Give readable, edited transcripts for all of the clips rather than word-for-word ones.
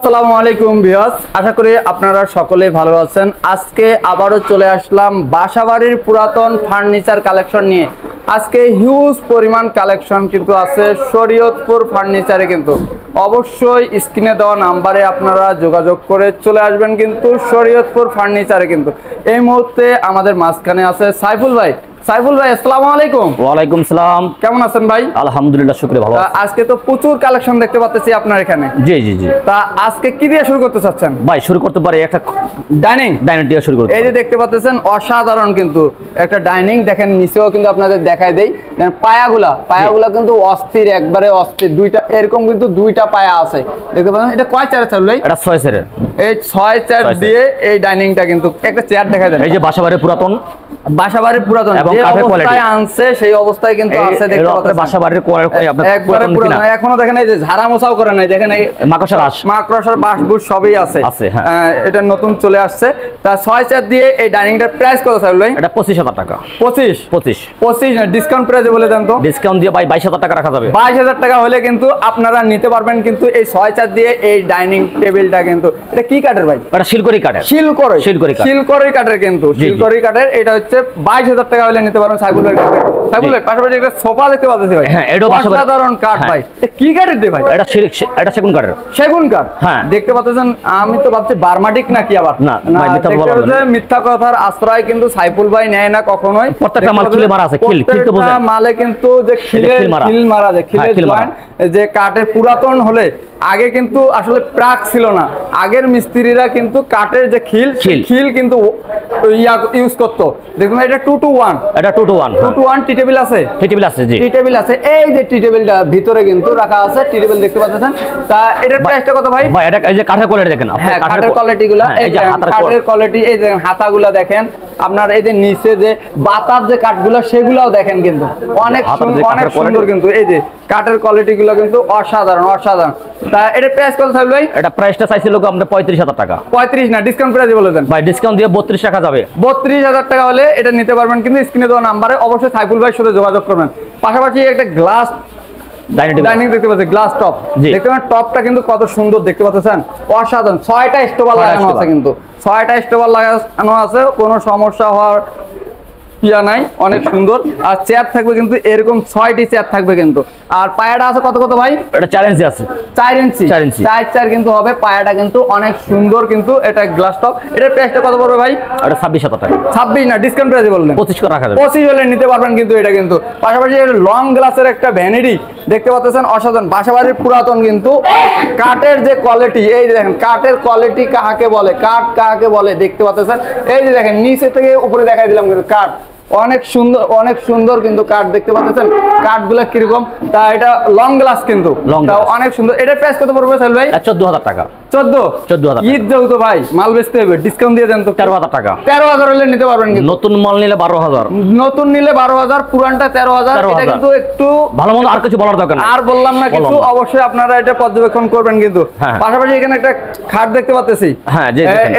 আসসালামু আলাইকুম ভিউয়ার্স, আশা করি আপনারা সকলেই ভালো আছেন। আজকে আবারও চলে আসলাম বাসাবাড়ির পুরাতন ফার্নিচার কালেকশন নিয়ে। আজকে হিউজ পরিমাণ কালেকশন কিন্তু আছে শরীয়তপুর ফার্নিচারে। কিন্তু অবশ্যই স্ক্রিনে দেওয়া নাম্বারে আপনারা যোগাযোগ করে চলে আসবেন কিন্তু শরীয়তপুর ফার্নিচারে। কিন্তু এই মুহূর্তে আমাদের মাঝখানে আছে সাইফুল ভাই। সাইফুল ভাই, আসসালামু আলাইকুম। ওয়ালাইকুম সালাম। কেমন আছেন ভাই? আলহামদুলিল্লাহ, শুকরিয়া, ভালো আছি। আজকে তো প্রচুর কালেকশন দেখতে পাচ্ছি আপনার এখানে। জি জি জি। তা আজকে কি দিয়ে শুরু করতে চাচ্ছেন ভাই? শুরু করতে পারি একটা ডাইনিং দিয়ে শুরু করতে। এই যে দেখতে পাচ্ছেন অসাধারণ কিন্তু একটা ডাইনিং। দেখেন নিচেও কিন্তু আপনাদের দেখাই দেই, পায়াগুলা কিন্তু অস্থির, একবারে অস্থির। দুইটা এরকম কিন্তু দুইটা পায়া আছে, দেখতে পাচ্ছেন। এটা কয় চেয়ার চালু? এটা 6 চেয়ারের। এই 6 চেয়ার দিয়ে এই ডাইনিংটা কিন্তু একটা চেয়ার দেখা যায়। এই যে বাসাবাড়ির পুরাতন, এবং যে অবস্থায় আনছে সেই অবস্থায় কিন্তু আছে, দেখতে পাচ্ছেন। বাসাবাড়ির একবারে পুরাতন, এখনো দেখেন এই যে ঝাড়া মোছাও করে নাই, দেখেন এই মাকড়সার বাসবুস সবই আছে। এটা নতুন চলে আসছে। তা 6 চেয়ার দিয়ে এই ডাইনিংটার প্রাইস কত চাইল ভাই? এটা 25,000 টাকা। 25 না, ডিসকাউন্ট প্রাইসে বলে দেন তো। ডিসকাউন্ট দিয়ে ভাই 22,000 টাকা রাখা যাবে। 22,000 টাকা হলে কিন্তু আপনারা নিতে পারবেন কিন্তু এই 6 চেয়ার দিয়ে এই ডাইনিং টেবিলটা। কিন্তু এটা কি কাঠের ভাই? এটা শিলকড়ি কাঠের। শিলকড়ি কাঠের কিন্তু শিলকড়ি কাঠের। এটা হচ্ছে 22,000 টাকা হলে নিতে পারবেন সাইফুল ভাই। সাইফুল ভাই, পাশাপাশি একটা সোফা দেখতে পাচ্ছি ভাই। হ্যাঁ, এটাও অসাধারণ কাঠ ভাই। এটা কি কাঠের দিয়ে ভাই? এটা সেগুন কাঠের। সেগুন কাঠ। হ্যাঁ, দেখতে পাচ্ছেন। আমি তো ভাবছি বার্মাটিক নাকি আবার। না, মিথ্যা কথার আশ্রয় কিন্তু সাইফুল ভাই নেয় না কখনোই। প্রত্যেকটা মাল খিলে মারা আছে। প্রত্যেকটা মালে কিন্তু যে খিল মারা যায়, যে কাঠের পুরাতন হলে আগে কিন্তু আসলে প্রাক ছিল না। আগের মিস্ত্রিরা কিন্তু কাঠের যে খিল কিন্তু ইউজ করতো। দেখুন এটা 2 to 1। এটা 2 to 1 টি টেবিল আছে। জি, টি টেবিল আছে। এই যে টি টেবিলটা ভিতরে কিন্তু রাখা আছে। টি টেবিল দেখতে পাচ্ছেন। তা এটার প্রাইসটা কত ভাই? ভাই এটা এই যে কাঠের কোয়ালিটি দেখেন। হ্যাঁ, কাঠের কোয়ালিটিগুলো, এই যে কাঠের কোয়ালিটি, এই যে হাতাগুলো দেখেন আপনার। এই যে নিচে যে বাতার যে কাঠগুলো সেগুলোও দেখেন কিন্তু অনেক সুন্দর কিন্তু। এই যে কাঠের কোয়ালিটিগুলো কিন্তু অসাধারণ। তা এটার প্রাইস কত থাকবে ভাই? এটা প্রাইসটা চাইছিল আমরা 35,000 টাকা। 35 না, ডিসকাউন্ট প্রাইসে বলে দেন ভাই। ডিসকাউন্ট দিয়ে 32 টাকা যাবে। 32,000 টাকা হলে এটা নিতে পারবেন কিন্তু স্ক্রিনে দেওয়া নাম্বারে। অবশ্যই সাইফুল ভাইয়ের সাথে যোগাযোগ করবেন। পাশাপাশি একটা গ্লাস ডাইনিং দেখতে পাচ্ছেন, গ্লাস টপ দেখতে পাচ্ছেন। টপটা কিন্তু কত সুন্দর দেখতে পাচ্ছেন, অসাধারণ। 6টা স্টোভার লাগানো আছে কিন্তু, 6টা স্টোভার লাগানো আছে। কোনো সমস্যা হওয়ার নাই, অনেক সুন্দর। আর চেয়ার থাকবে কিন্তু এরকম 6টি চেয়ার থাকবে কিন্তু। আর পায়াটা আছে কত ভাই? এটা 4 ইঞ্চি আছে। 4 ইঞ্চি 4 চেয়ার কিন্তু হবে। পায়াটা কিন্তু অনেক সুন্দর কিন্তু। এটা গ্লাস টপ। এটার প্রাইসটা কত পড়বে ভাই? এটা 26,000 টাকা। 26 না, ডিসকাউন্ট প্রাইসে বললেন 25 করে রাখা যাবে। 25 হলে নিতে পারবেন কিন্তু এটা কিন্তু। পাশাপাশি লং গ্লাসের একটা ভ্যানিটি দেখতে পাচ্ছেন, অসাধারণ। বাসাবাড়ির পুরাতন কিন্তু কাঠের যে কোয়ালিটি, এই যে দেখেন কাঠের কোয়ালিটি কাকে বলে, কাঠ কাকে বলে দেখতে পাচ্ছেন। এই যে দেখেন নিচে থেকে উপরে দেখাই দিলাম কিন্তু কাঠ অনেক সুন্দর কিন্তু কাঠ দেখতে পাচ্ছেন। কাঠগুলো কিরকম? তা এটা লং গ্লাস কিন্তু অনেক সুন্দর। এটার প্রাইস কত পড়বে সাইল ভাই? 14,000 টাকা। 14,000 ঈদ যেহেতু ভাই মাল বেচতে হবে, ডিসকাউন্ট দিয়ে দেন তো। 13,000 টাকা। 13,000 হলে নিতে পারবেন কিন্তু। নতুন মাল নিলে 12,000। নতুন নিলে 12,000, পুরানটা 13,000। এটা কিন্তু একটু ভালো মন্দ আর কিছু বলার দরকার নেই। আর বললাম না কিছু, অবশ্যই আপনারা এটা পর্যবেক্ষণ করবেন কিন্তু। পাশাপাশি এখানে একটা খাট দেখতে পাচ্ছি। হ্যাঁ,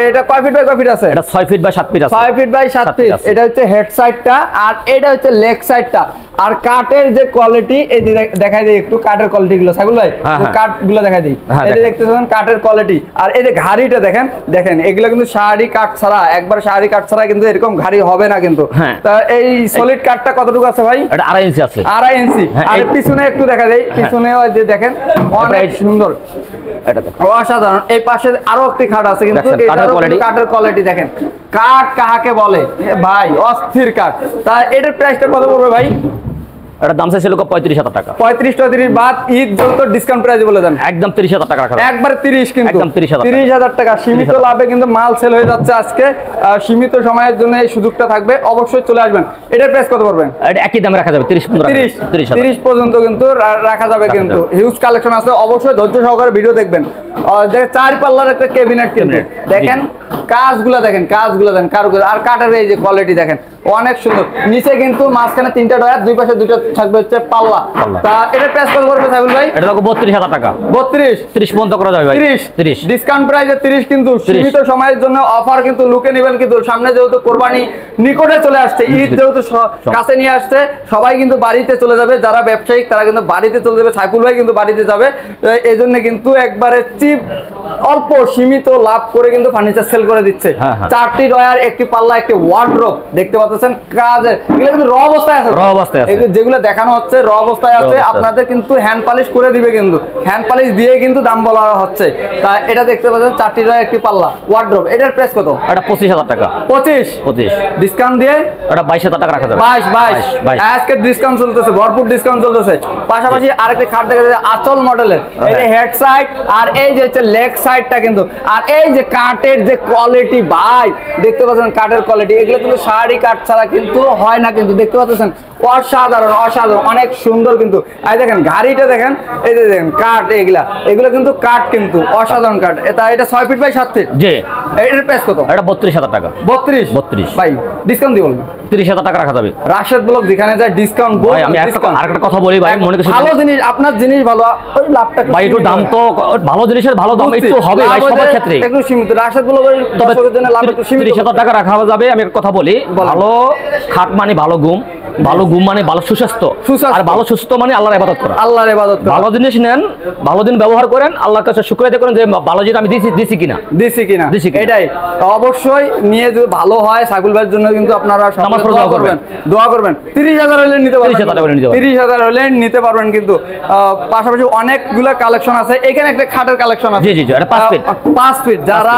এটা কয় ফিট বাই কয় ফিট আছে? এটা 6 ফিট বাই 7 ফিট আছে। 6 ফিট বাই 7 ফিট। এটা হচ্ছে হেড সাইডটা আর এটা হচ্ছে লেগ সাইডটা। আর কাঠের যে কোয়ালিটি, এই যে দেখাই দিই একটু কাঠের কোয়ালিটি গুলো সাইফুল ভাই। কাঠগুলো দেখাই দিই। এই যে দেখতেছেন কাঠের কোয়ালিটি। আর এই যে ঘাড়িটা দেখেন এগুলো কিন্তু শাড়ি কাঠ ছাড়া, একবার শাড়ি কাঠ ছাড়া কিন্তু এরকম ঘাড়ি হবে না কিন্তু। তা এই সলিড কাঠটা কতটুকু আছে ভাই? এটা 2.5 ইঞ্চি আছে। 2.5 ইঞ্চি। আর পিছনে একটু দেখা দেই, পিছনে ওই যে দেখেন অনেক সুন্দর, এটা অসাধারণ। এই পাশে আরো একটি খাট আছে কিন্তু কাঠের কোয়ালিটি দেখেন। কাঠ কাকে বলে ভাই, অস্থির কাঠ। তা এটার প্রাইসটা কত পড়বে ভাই? এটা দাম চাইছিল 35,000 টাকা। 35 বাদ ঈদ যত ডিসকাউন্ট প্রাইসে বলে দেন। একদম 30,000 টাকা রাখা। একবার 30 কিন্তু। একদম 30,000 টাকা। সীমিত লাভে কিন্তু মাল সেল হয়ে যাচ্ছে আজকে। সীমিত সময়ের জন্য এই সুযোগটা থাকবে, অবশ্যই চলে আসবেন। এটার প্রাইস কত পড়বে? এটা একই দামে রাখা যাবে। 30 পর্যন্ত কিন্তু রাখা যাবে কিন্তু। হিউজ কালেকশন আছে, অবশ্যই ধৈর্য সহকারে ভিডিও দেখবেন। 4 পাল্লার একটা ক্যাবিনেট কিন্তু দেখেন কাজগুলো দেখেন কারুকাজ আর কাঠের এই যে কোয়ালিটি দেখেন অনেক সুন্দর। নিচে কিন্তু মাঝখানে 3টা ডয়ার, দুই পাশে 2টা থাকবে হচ্ছে পাল্লা। তা এটা প্রাইস কত করবে সাইফুল ভাই? এটা লাগবে 32,000 টাকা। 32 পর্যন্ত করা যাবে ভাই। 30 ডিসকাউন্ট প্রাইসে 30 কিন্তু সীমিত সময়ের জন্য অফার কিন্তু লুকে নেবেন কিন্তু সামনে যেহেতু কোরবানি নিকটে চলে আসছে, ঈদ যেহেতু কাছে নিয়ে আসছে, সবাই কিন্তু বাড়িতে চলে যাবে, যারা ব্যবসায়িক তারা কিন্তু বাড়িতে চলে যাবে, সাইফুল ভাই কিন্তু বাড়িতে যাবে। এই জন্য কিন্তু একবারে চিপ অল্প সীমিত লাভ করে কিন্তু ফার্নিচার সেল করে দিচ্ছে। 4টি ডয়ার, একটি পাল্লা, একটি ওয়ার্ডরোব দেখতে পাচ্ছেন কাজের, এগুলো কিন্তু র অবস্থায় আছে, যেগুলো দেখানো হচ্ছে র অবস্থায় আছে। আপনাদের কিন্তু হ্যান্ড পলিশ করে দিবে, কিন্তু হ্যান্ড পলিশ দিয়ে কিন্তু দাম বলা হচ্ছে। তা এটা দেখতে পাচ্ছেন 4টি ডয়ার, একটি পাল্লা, ওয়ার্ডরোব, এটার প্রাইস কত? এটা 25,000 টাকা। 25 ডিসকাউন্ট দিয়ে এটা 22,000 টাকা রাখা যাবে। 22 আজকে ডিসকাউন্ট চলতেছে, ভরপুর ডিসকাউন্ট চলতেছে। পাশাপাশি আরেকটা খাট দেখা যাচ্ছে আঁচল মডেলের, এই যে হেড সাইড আর এই যে হচ্ছে লেগ সাইডটা কিন্তু, আর এই যে কাঠের যে কোয়ালিটি ভাই দেখতে পাচ্ছেন, কাঠের কোয়ালিটি এগুলো কিন্তু শাড়ি কাঠ ছাড়া কিন্তু হয় না, কিন্তু দেখতে পাচ্ছেন অসাধারণ অনেক সুন্দর। কিন্তু এই দেখেন গাড়িটা দেখেন, এই যে দেখেন কাঠ, এগুলো কিন্তু কাঠ, কিন্তু অসাধারণ কাঠ। এটা 6 ফিট বাই 7 ফিট। জি। এটার প্রাইস কত? এটা 32,000 টাকা। 32 ভাই ডিসকাউন্ট দিব 30,000 টাকা রাখা যাবে। রাশেদ ব্লক যেখানে যায় ডিসকাউন্ট। ভাই আমি আরেকটা কথা বলি ভাই, মনে করছি ভালো জিনিস, আপনার জিনিস ভালো, ওই লাভটা ভাই একটু দাম তো ভালো জিনিসের ভালো দাম একটু হবে ভাই সবার ক্ষেত্রে, একটু সীমিত। রাশেদ ব্লকের দর্শকদের জন্য লাভ একটু সীমিত। 30,000 টাকা রাখা যাবে। আমি একটা কথা বলি, ভালো খাট মানে ভালো ঘুম, ভালো ঘুম মানে ভালো সুস্বাস্থ্য, আর ভালো সুস্থ মানে আল্লাহর ইবাদত করা। আল্লাহর ইবাদত করা। ভালো জিনিস নেন, ভালো দিন ব্যবহার করেন, আল্লাহর কাছে শুকরিয়া করেন যে ভালো জিনিস আমি দিছি কিনা। এটাই অবশ্যই নিয়ে যদি ভালো হয় সাইফুল ভাইয়ের জন্য কিন্তু আপনারা নামাজ পড়ে দোয়া করবেন। 30,000 হলে নিতে পারবেন, 30,000 হলে নিতে পারবেন। কিন্তু পাশাপাশি অনেকগুলো কালেকশন আছে। এখানে একটা খাটের কালেকশন আছে। জি এটা 5 ফিট। যারা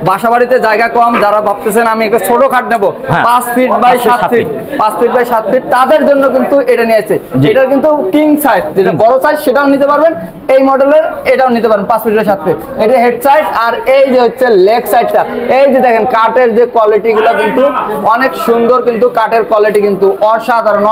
বাসা বাড়িতে জায়গা কম, যারা ভাবতেছেন আমি একটা ছোট খাট নেব 5 feet by 7 feet, 5 feet by 7 feet, তাদের জন্য কিন্তু এটা নিয়েছে। এটা কিন্তু কিং সাইজ, যেটা বড় সাইজ সেটাও নিতে পারবেন, এই মডেলের এটাও নিতে পারবেন 5 ফিট বাই 7 ফিট। এটা হেড সাইড, আর এই যে হচ্ছে লেগ সাইডটা, এই যে দেখেন কাঠের যে কোয়ালিটি গুলো কিন্তু অনেক সুন্দর, কিন্তু কাঠের কোয়ালিটি কিন্তু অসাধারণ।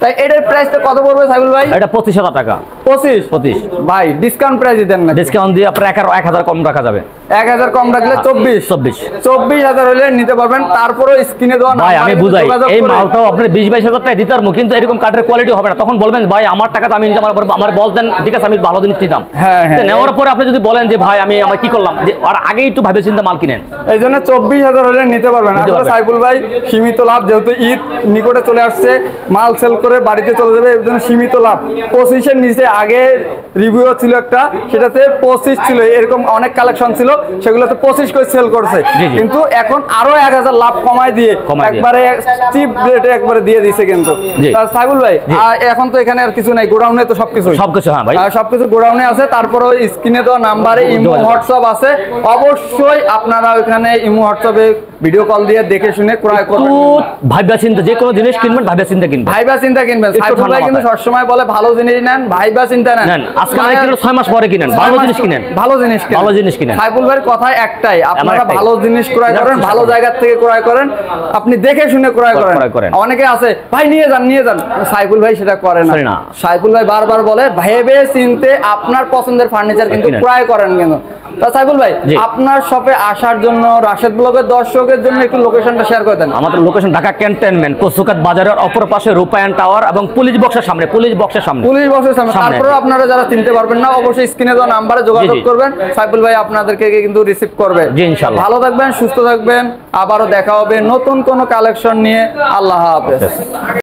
তাই এটার প্রাইসটা কত পড়বে সাইফুল ভাই? এটা 25,000 টাকা। 25 ভাই ডিসকাউন্ট প্রাইস দেন না? ডিসকাউন্ট দিয়ে আপনার 1,000 কম রাখা যাবে। 1000 কম রাখলে 24,000 হলে নিতে পারবেন। তারপরে স্ক্রিনে দেওয়া ভাই আমি বুঝাই, এই মালটাও আপনি 20-22,000 টাকা দিতে পারবো, কিন্তু এরকম কাঠের কোয়ালিটি হবে না। তখন বলবেন ভাই আমার টাকা তো আমি নিতে পারবো, আমার বলতেন ঠিক আছে আমি ভালো জিনিস দিতাম। নেওয়ার পরে আপনি যদি বলেন যে ভাই আমি আমার কি করলাম, আর আগে একটু ভাবে চিন্তা মাল কিনেন। এই জন্য 24,000 হলে নিতে পারবেন। আসলে সাইফুল ভাই সীমিত লাভ, যেহেতু ঈদ নিকটে চলে আসছে, মাল সেল করে বাড়িতে চলে যাবে, এর জন্য সীমিত লাভ। 25-এর নিচে আগে রিভিউ ছিল একটা, সেটাতে 25 ছিল, এরকম অনেক কালেকশন ছিল, সেগুলোতে 25 করে সেল করছে। কিন্তু এখন আরো 1000 লাভ কমায় দিয়ে একবারে চিপ রেটে একবারে দিয়ে দিছে। কিন্তু সাইফুল ভাই এখন তো এখানে আর কিছু নাই, গোডাউনে তো সবকিছু। হ্যাঁ ভাই সবকিছু গোডাউনে আছে। তারপরে স্ক্রিনে দেওয়া নাম্বারে ইমো হোয়াটসঅ্যাপ আছে, অবশ্যই আপনারা ওখানে ইমো হোয়াটসঅ্যাপে ভিডিও কল দিয়ে দেখে শুনে ক্রয় করবেন। ভাইবা চিন্তা, যে কোনো জিনিস কিনবেন ভাইবা চিন্তা কিনবেন, সাইফুল ভাই কিন্তু সবসময় বলে ভালো জিনিস নেন, ভাইবা চিন্তা নেন। আজকে না কিনলে 6 মাস পরে কিনেন, ভালো জিনিস কিনেন, ভালো জিনিস কিনেন। সাইফুল ভাইয়ের কথা একটাই, আপনারা ভালো জিনিস ক্রয় করেন, ভালো জায়গা থেকে ক্রয় করেন, আপনি দেখে শুনে ক্রয় করেন। অনেকে আছে ভাই নিয়ে যান, সাইফুল ভাই সেটা করে না। সাইফুল ভাই বারবার বলে ভেবে চিনতে আপনার পছন্দের ফার্নিচার কিন্তু ক্রয় করেন। কিন্তু তা সাইফুল ভাই আপনার শপে আসার জন্য রাশেদ ব্লগের দর্শকের জন্য একটু লোকেশনটা শেয়ার করে দেন। আমাদের লোকেশন ঢাকা ক্যান্টনমেন্ট, কচুকাত বাজারের অপর পাশে রূপায়ণ টাওয়ার এবং পুলিশ বক্সের সামনে। তারপরে আপনারা যারা চিনতে পারবেন না, অবশ্যই স্ক্রিনে দেওয়া নাম্বারে যোগাযোগ করবেন, সাইফুল ভাই আপনাদেরকে কিন্তু রিসিভ করবে। ইনশাআল্লাহ। ভালো থাকবেন, সুস্থ থাকবেন, আবারও দেখা হবে নতুন কোনো কালেকশন নিয়ে। আল্লাহ হাফেজ।